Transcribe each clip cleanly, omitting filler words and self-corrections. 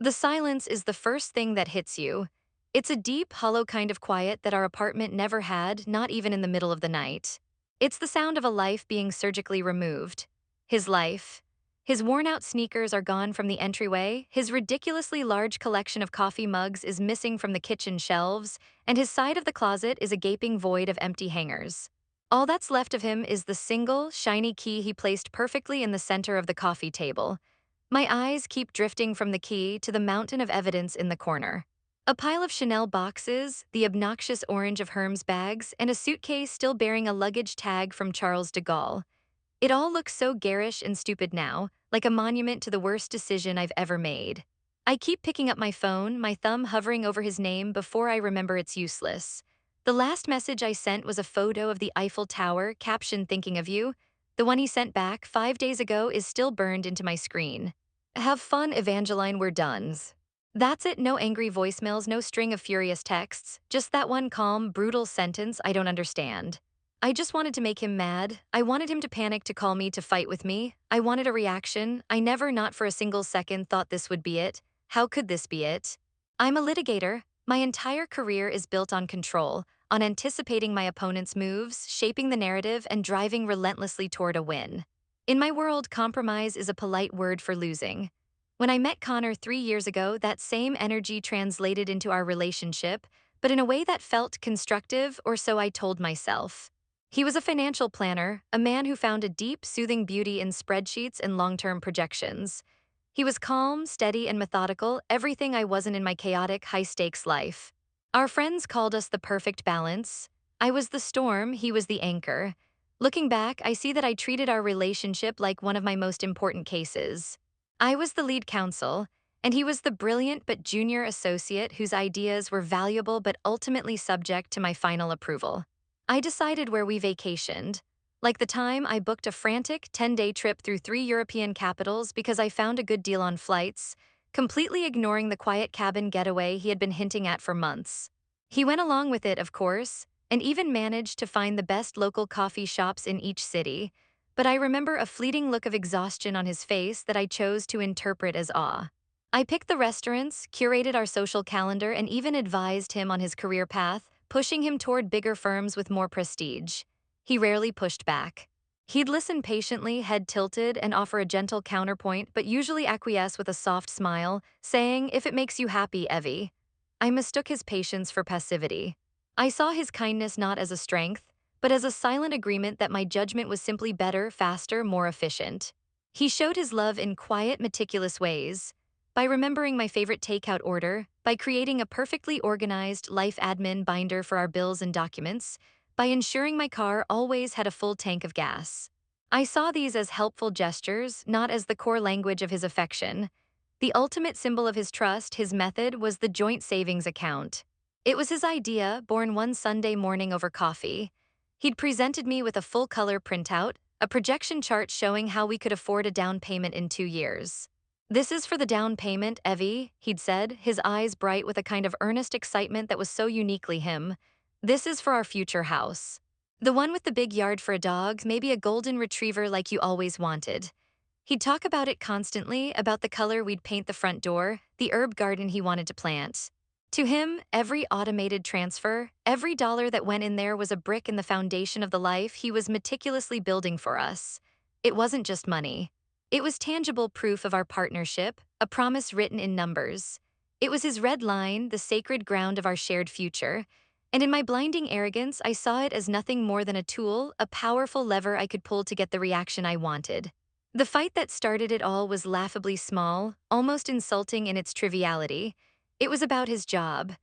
The silence is the first thing that hits you. It's a deep, hollow kind of quiet that our apartment never had, not even in the middle of the night. It's the sound of a life being surgically removed. His life. His worn out sneakers are gone from the entryway, his ridiculously large collection of coffee mugs is missing from the kitchen shelves, and his side of the closet is a gaping void of empty hangers. All that's left of him is the single, shiny key he placed perfectly in the center of the coffee table. My eyes keep drifting from the key to the mountain of evidence in the corner. A pile of Chanel boxes, the obnoxious orange of Hermes bags, and a suitcase still bearing a luggage tag from Charles de Gaulle. It all looks so garish and stupid now, like a monument to the worst decision I've ever made. I keep picking up my phone, my thumb hovering over his name before I remember it's useless. The last message I sent was a photo of the Eiffel Tower, caption thinking of you. The one he sent back 5 days ago is still burned into my screen. Have fun, Evangeline, we're done. That's it, no angry voicemails, no string of furious texts, just that one calm, brutal sentence I don't understand. I just wanted to make him mad. I wanted him to panic, to call me, to fight with me. I wanted a reaction. I never, not for a single second, thought this would be it. How could this be it? I'm a litigator. My entire career is built on control, on anticipating my opponent's moves, shaping the narrative, and driving relentlessly toward a win. In my world, compromise is a polite word for losing. When I met Connor 3 years ago, that same energy translated into our relationship, but in a way that felt constructive, or so I told myself. He was a financial planner, a man who found a deep, soothing beauty in spreadsheets and long-term projections. He was calm, steady, and methodical, everything I wasn't in my chaotic, high-stakes life. Our friends called us the perfect balance. I was the storm, he was the anchor. Looking back, I see that I treated our relationship like one of my most important cases. I was the lead counsel, and he was the brilliant but junior associate whose ideas were valuable but ultimately subject to my final approval. I decided where we vacationed. Like the time I booked a frantic 10-day trip through 3 European capitals because I found a good deal on flights, completely ignoring the quiet cabin getaway he had been hinting at for months. He went along with it, of course, and even managed to find the best local coffee shops in each city, but I remember a fleeting look of exhaustion on his face that I chose to interpret as awe. I picked the restaurants, curated our social calendar, and even advised him on his career path, pushing him toward bigger firms with more prestige. He rarely pushed back. He'd listen patiently, head tilted, and offer a gentle counterpoint, but usually acquiesce with a soft smile, saying, "If it makes you happy, Evie." I mistook his patience for passivity. I saw his kindness not as a strength, but as a silent agreement that my judgment was simply better, faster, more efficient. He showed his love in quiet, meticulous ways. By remembering my favorite takeout order, by creating a perfectly organized life admin binder for our bills and documents, by ensuring my car always had a full tank of gas. I saw these as helpful gestures, not as the core language of his affection. The ultimate symbol of his trust, his method, was the joint savings account. It was his idea, born one Sunday morning over coffee. He'd presented me with a full-color printout, a projection chart showing how we could afford a down payment in 2 years. "This is for the down payment, Evie," he'd said, his eyes bright with a kind of earnest excitement that was so uniquely him. "This is for our future house. The one with the big yard for a dog, maybe a golden retriever like you always wanted." He'd talk about it constantly, about the color we'd paint the front door, the herb garden he wanted to plant. To him, every automated transfer, every dollar that went in there was a brick in the foundation of the life he was meticulously building for us. It wasn't just money. It was tangible proof of our partnership, a promise written in numbers. It was his red line, the sacred ground of our shared future. And in my blinding arrogance, I saw it as nothing more than a tool, a powerful lever I could pull to get the reaction I wanted. The fight that started it all was laughably small, almost insulting in its triviality. It was about his job.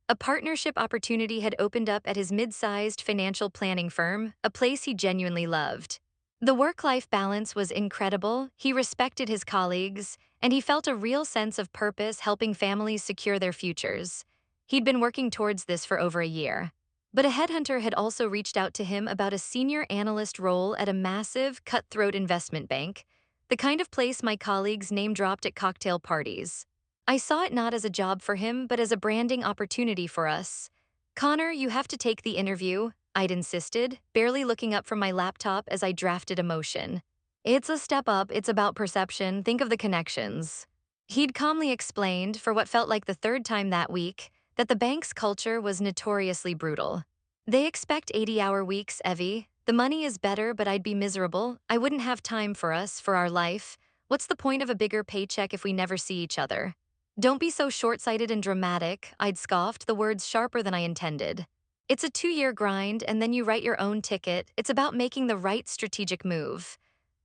A partnership opportunity had opened up at his mid-sized financial planning firm, a place he genuinely loved. The work-life balance was incredible, he respected his colleagues, and he felt a real sense of purpose helping families secure their futures. He'd been working towards this for over a year. But a headhunter had also reached out to him about a senior analyst role at a massive, cutthroat investment bank, the kind of place my colleagues name-dropped at cocktail parties. I saw it not as a job for him, but as a branding opportunity for us. "Connor, you have to take the interview," I'd insisted, barely looking up from my laptop as I drafted a motion. "It's a step up, it's about perception, think of the connections." He'd calmly explained, for what felt like the third time that week, that the bank's culture was notoriously brutal. They expect 80-hour weeks, Evie. The money is better, but I'd be miserable. I wouldn't have time for us, for our life. What's the point of a bigger paycheck if we never see each other? Don't be so short-sighted and dramatic, I'd scoffed, the words sharper than I intended. It's a 2-year grind, and then you write your own ticket. It's about making the right strategic move.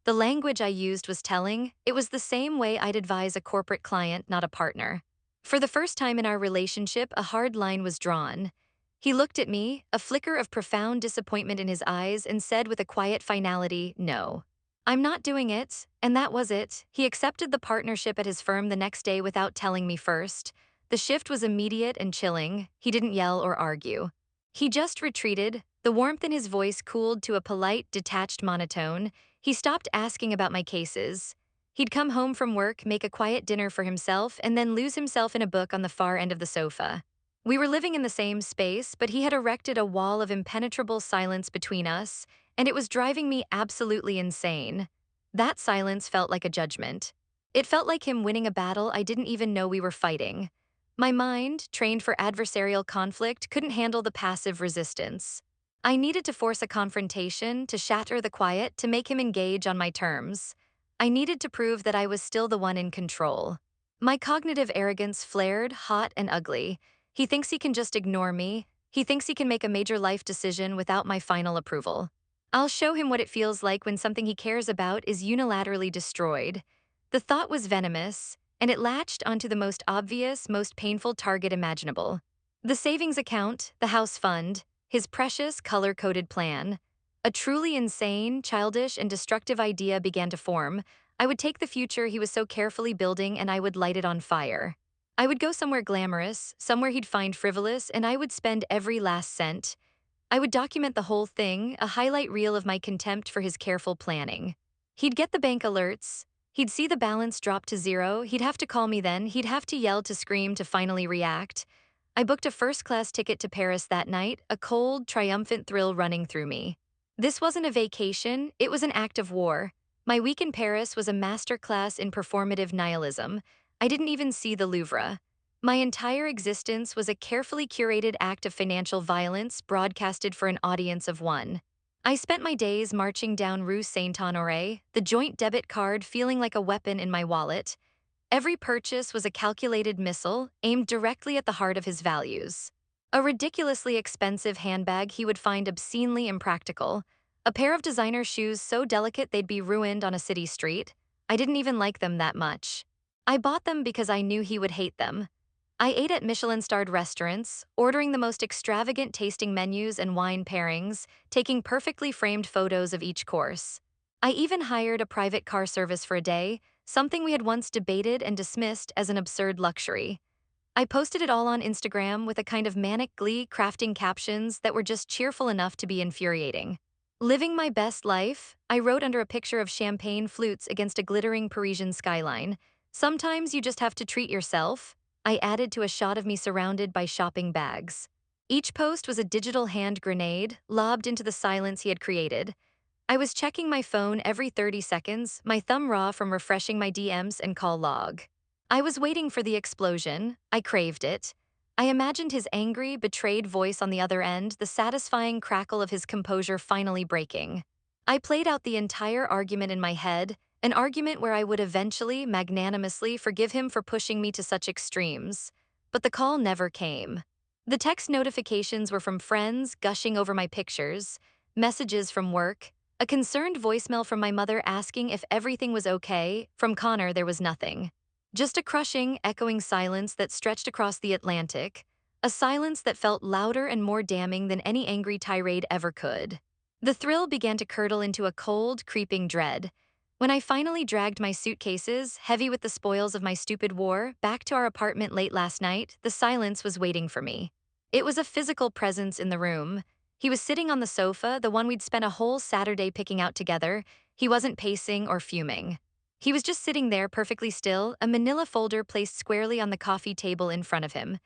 The language I used was telling. It was the same way I'd advise a corporate client, not a partner. For the first time in our relationship, a hard line was drawn. He looked at me, a flicker of profound disappointment in his eyes, and said with a quiet finality, "No. I'm not doing it," and that was it. He accepted the partnership at his firm the next day without telling me first. The shift was immediate and chilling. He didn't yell or argue. He just retreated. The warmth in his voice cooled to a polite, detached monotone. He stopped asking about my cases. He'd come home from work, make a quiet dinner for himself, and then lose himself in a book on the far end of the sofa. We were living in the same space, but he had erected a wall of impenetrable silence between us, and it was driving me absolutely insane. That silence felt like a judgment. It felt like him winning a battle I didn't even know we were fighting. My mind, trained for adversarial conflict, couldn't handle the passive resistance. I needed to force a confrontation, to shatter the quiet, to make him engage on my terms. I needed to prove that I was still the one in control. My cognitive arrogance flared, hot and ugly. He thinks he can just ignore me. He thinks he can make a major life decision without my final approval. I'll show him what it feels like when something he cares about is unilaterally destroyed. The thought was venomous, and it latched onto the most obvious, most painful target imaginable. The savings account, the house fund, his precious, color-coded plan. A truly insane, childish, and destructive idea began to form. I would take the future he was so carefully building and I would light it on fire. I would go somewhere glamorous, somewhere he'd find frivolous, and I would spend every last cent. I would document the whole thing, a highlight reel of my contempt for his careful planning. He'd get the bank alerts. He'd see the balance drop to zero. He'd have to call me then. He'd have to yell, to scream, to finally react. I booked a first-class ticket to Paris that night, a cold, triumphant thrill running through me. This wasn't a vacation, it was an act of war. My week in Paris was a masterclass in performative nihilism. I didn't even see the Louvre. My entire existence was a carefully curated act of financial violence broadcasted for an audience of one. I spent my days marching down Rue Saint-Honoré, the joint debit card feeling like a weapon in my wallet. Every purchase was a calculated missile aimed directly at the heart of his values. A ridiculously expensive handbag he would find obscenely impractical. A pair of designer shoes so delicate they'd be ruined on a city street. I didn't even like them that much. I bought them because I knew he would hate them. I ate at Michelin-starred restaurants, ordering the most extravagant tasting menus and wine pairings, taking perfectly framed photos of each course. I even hired a private car service for a day, something we had once debated and dismissed as an absurd luxury. I posted it all on Instagram with a kind of manic glee, crafting captions that were just cheerful enough to be infuriating. Living my best life, I wrote under a picture of champagne flutes against a glittering Parisian skyline. Sometimes you just have to treat yourself. I added to a shot of me surrounded by shopping bags. Each post was a digital hand grenade, lobbed into the silence he had created. I was checking my phone every 30 seconds, my thumb raw from refreshing my DMs and call log. I was waiting for the explosion. I craved it. I imagined his angry, betrayed voice on the other end, the satisfying crackle of his composure finally breaking. I played out the entire argument in my head, an argument where I would eventually, magnanimously, forgive him for pushing me to such extremes. But the call never came. The text notifications were from friends gushing over my pictures, messages from work, a concerned voicemail from my mother asking if everything was okay. From Connor, there was nothing. Just a crushing, echoing silence that stretched across the Atlantic, a silence that felt louder and more damning than any angry tirade ever could. The thrill began to curdle into a cold, creeping dread. When I finally dragged my suitcases, heavy with the spoils of my stupid war, back to our apartment late last night, the silence was waiting for me. It was a physical presence in the room. He was sitting on the sofa, the one we'd spent a whole Saturday picking out together. He wasn't pacing or fuming. He was just sitting there perfectly still, a manila folder placed squarely on the coffee table in front of him.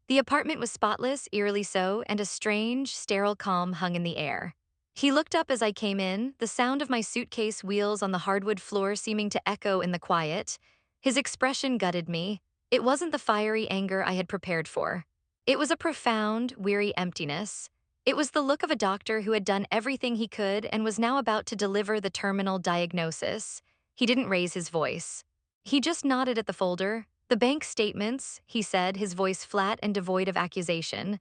The apartment was spotless, eerily so, and a strange, sterile calm hung in the air. He looked up as I came in, the sound of my suitcase wheels on the hardwood floor seeming to echo in the quiet. His expression gutted me. It wasn't the fiery anger I had prepared for. It was a profound, weary emptiness. It was the look of a doctor who had done everything he could and was now about to deliver the terminal diagnosis. He didn't raise his voice. He just nodded at the folder. The bank statements, he said, his voice flat and devoid of accusation.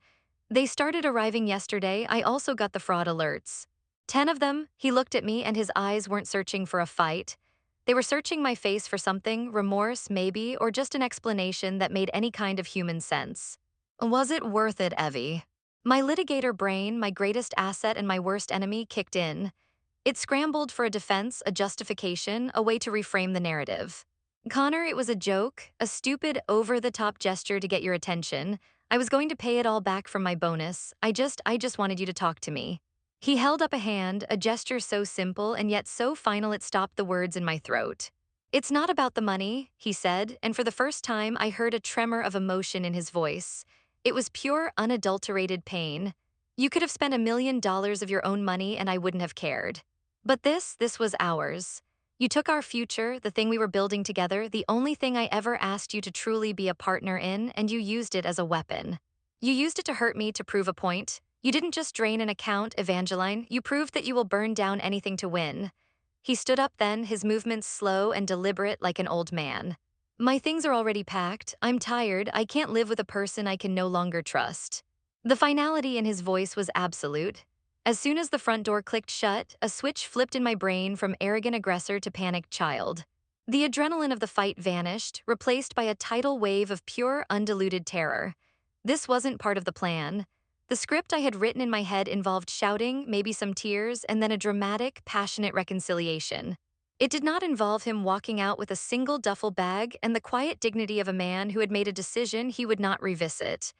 They started arriving yesterday. I also got the fraud alerts. 10 of them. He looked at me and his eyes weren't searching for a fight. They were searching my face for something, remorse maybe, or just an explanation that made any kind of human sense. Was it worth it, Evie? My litigator brain, my greatest asset and my worst enemy, kicked in. It scrambled for a defense, a justification, a way to reframe the narrative. Connor, it was a joke, a stupid, over-the-top gesture to get your attention. I was going to pay it all back from my bonus. I just wanted you to talk to me. He held up a hand, a gesture so simple and yet so final it stopped the words in my throat. It's not about the money, he said, and for the first time I heard a tremor of emotion in his voice. It was pure, unadulterated pain. You could have spent $1 million of your own money and I wouldn't have cared. But this was ours. You took our future, the thing we were building together, the only thing I ever asked you to truly be a partner in, and you used it as a weapon. You used it to hurt me to prove a point. You didn't just drain an account, Evangeline, you proved that you will burn down anything to win. He stood up then, his movements slow and deliberate like an old man. My things are already packed, I'm tired, I can't live with a person I can no longer trust. The finality in his voice was absolute. As soon as the front door clicked shut, a switch flipped in my brain from arrogant aggressor to panicked child. The adrenaline of the fight vanished, replaced by a tidal wave of pure, undiluted terror. This wasn't part of the plan. The script I had written in my head involved shouting, maybe some tears, and then a dramatic, passionate reconciliation. It did not involve him walking out with a single duffel bag and the quiet dignity of a man who had made a decision he would not revisit.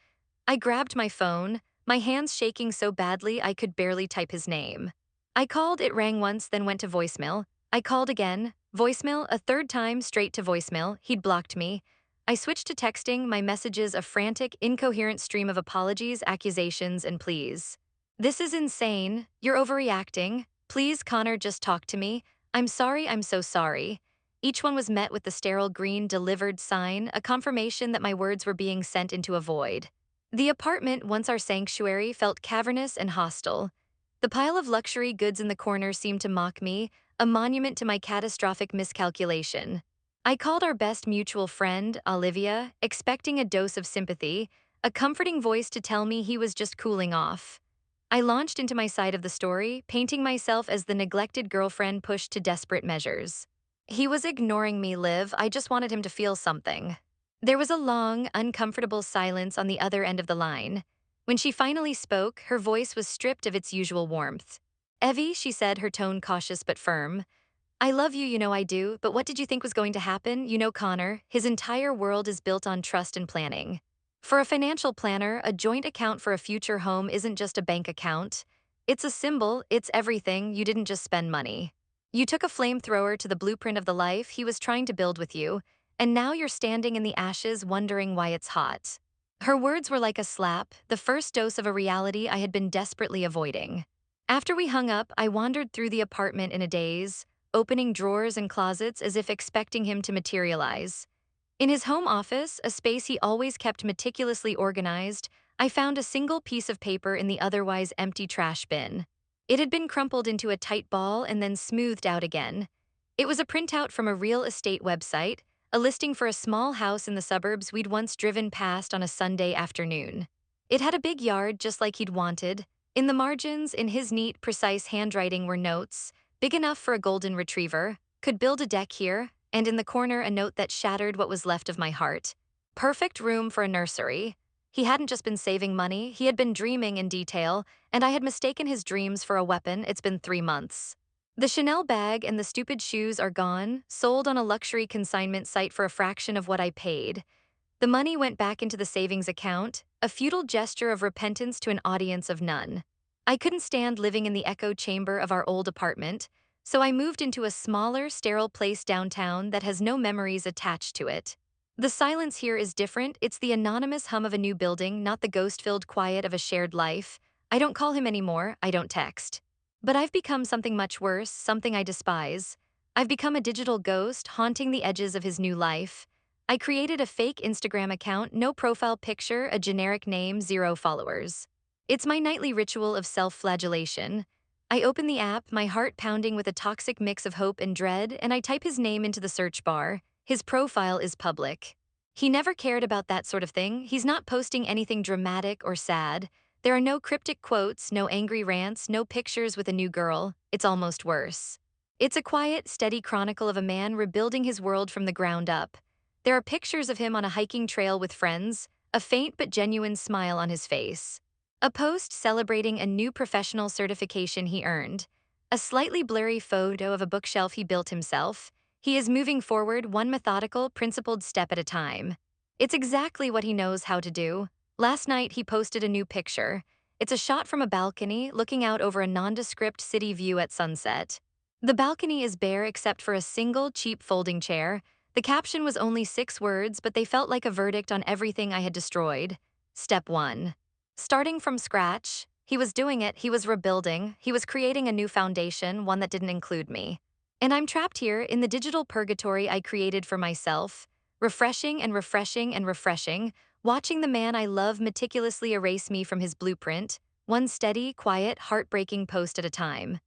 I grabbed my phone, my hands shaking so badly I could barely type his name. I called, it rang once, then went to voicemail. I called again, voicemail, a third time, straight to voicemail. He'd blocked me. I switched to texting, my messages a frantic, incoherent stream of apologies, accusations, and pleas. This is insane. You're overreacting. Please, Connor, just talk to me. I'm sorry, I'm so sorry. Each one was met with the sterile green delivered sign, a confirmation that my words were being sent into a void. The apartment, once our sanctuary, felt cavernous and hostile. The pile of luxury goods in the corner seemed to mock me, a monument to my catastrophic miscalculation. I called our best mutual friend, Olivia, expecting a dose of sympathy, a comforting voice to tell me he was just cooling off. I launched into my side of the story, painting myself as the neglected girlfriend pushed to desperate measures. He was ignoring me, Liv. I just wanted him to feel something. There was a long, uncomfortable silence on the other end of the line. When she finally spoke, her voice was stripped of its usual warmth. Evie, she said, her tone cautious but firm. I love you, you know I do, but what did you think was going to happen? You know Connor, his entire world is built on trust and planning. For a financial planner, a joint account for a future home isn't just a bank account. It's a symbol, it's everything. You didn't just spend money. You took a flamethrower to the blueprint of the life he was trying to build with you, and now you're standing in the ashes wondering why it's hot. Her words were like a slap, the first dose of a reality I had been desperately avoiding. After we hung up, I wandered through the apartment in a daze, opening drawers and closets as if expecting him to materialize. In his home office, a space he always kept meticulously organized, I found a single piece of paper in the otherwise empty trash bin. It had been crumpled into a tight ball and then smoothed out again. It was a printout from a real estate website, a listing for a small house in the suburbs we'd once driven past on a Sunday afternoon. It had a big yard just like he'd wanted. In the margins, in his neat, precise handwriting were notes, big enough for a golden retriever, could build a deck here, and in the corner a note that shattered what was left of my heart. Perfect room for a nursery. He hadn't just been saving money, he had been dreaming in detail, and I had mistaken his dreams for a weapon. It's been 3 months. The Chanel bag and the stupid shoes are gone, sold on a luxury consignment site for a fraction of what I paid. The money went back into the savings account, a futile gesture of repentance to an audience of none. I couldn't stand living in the echo chamber of our old apartment, so I moved into a smaller, sterile place downtown that has no memories attached to it. The silence here is different. It's the anonymous hum of a new building, not the ghost-filled quiet of a shared life. I don't call him anymore, I don't text. But I've become something much worse, something I despise. I've become a digital ghost, haunting the edges of his new life. I created a fake Instagram account, no profile picture, a generic name, zero followers. It's my nightly ritual of self-flagellation. I open the app, my heart pounding with a toxic mix of hope and dread, and I type his name into the search bar. His profile is public. He never cared about that sort of thing. He's not posting anything dramatic or sad. There are no cryptic quotes, no angry rants, no pictures with a new girl. It's almost worse. It's a quiet, steady chronicle of a man rebuilding his world from the ground up. There are pictures of him on a hiking trail with friends, a faint but genuine smile on his face. A post celebrating a new professional certification he earned. A slightly blurry photo of a bookshelf he built himself. He is moving forward one methodical, principled step at a time. It's exactly what he knows how to do. Last night, he posted a new picture. It's a shot from a balcony looking out over a nondescript city view at sunset. The balcony is bare except for a single cheap folding chair. The caption was only 6 words, but they felt like a verdict on everything I had destroyed. Step 1. Starting from scratch. He was doing it, he was rebuilding, he was creating a new foundation, one that didn't include me. And I'm trapped here in the digital purgatory I created for myself, refreshing and refreshing and refreshing, watching the man I love meticulously erase me from his blueprint, one steady, quiet, heartbreaking post at a time.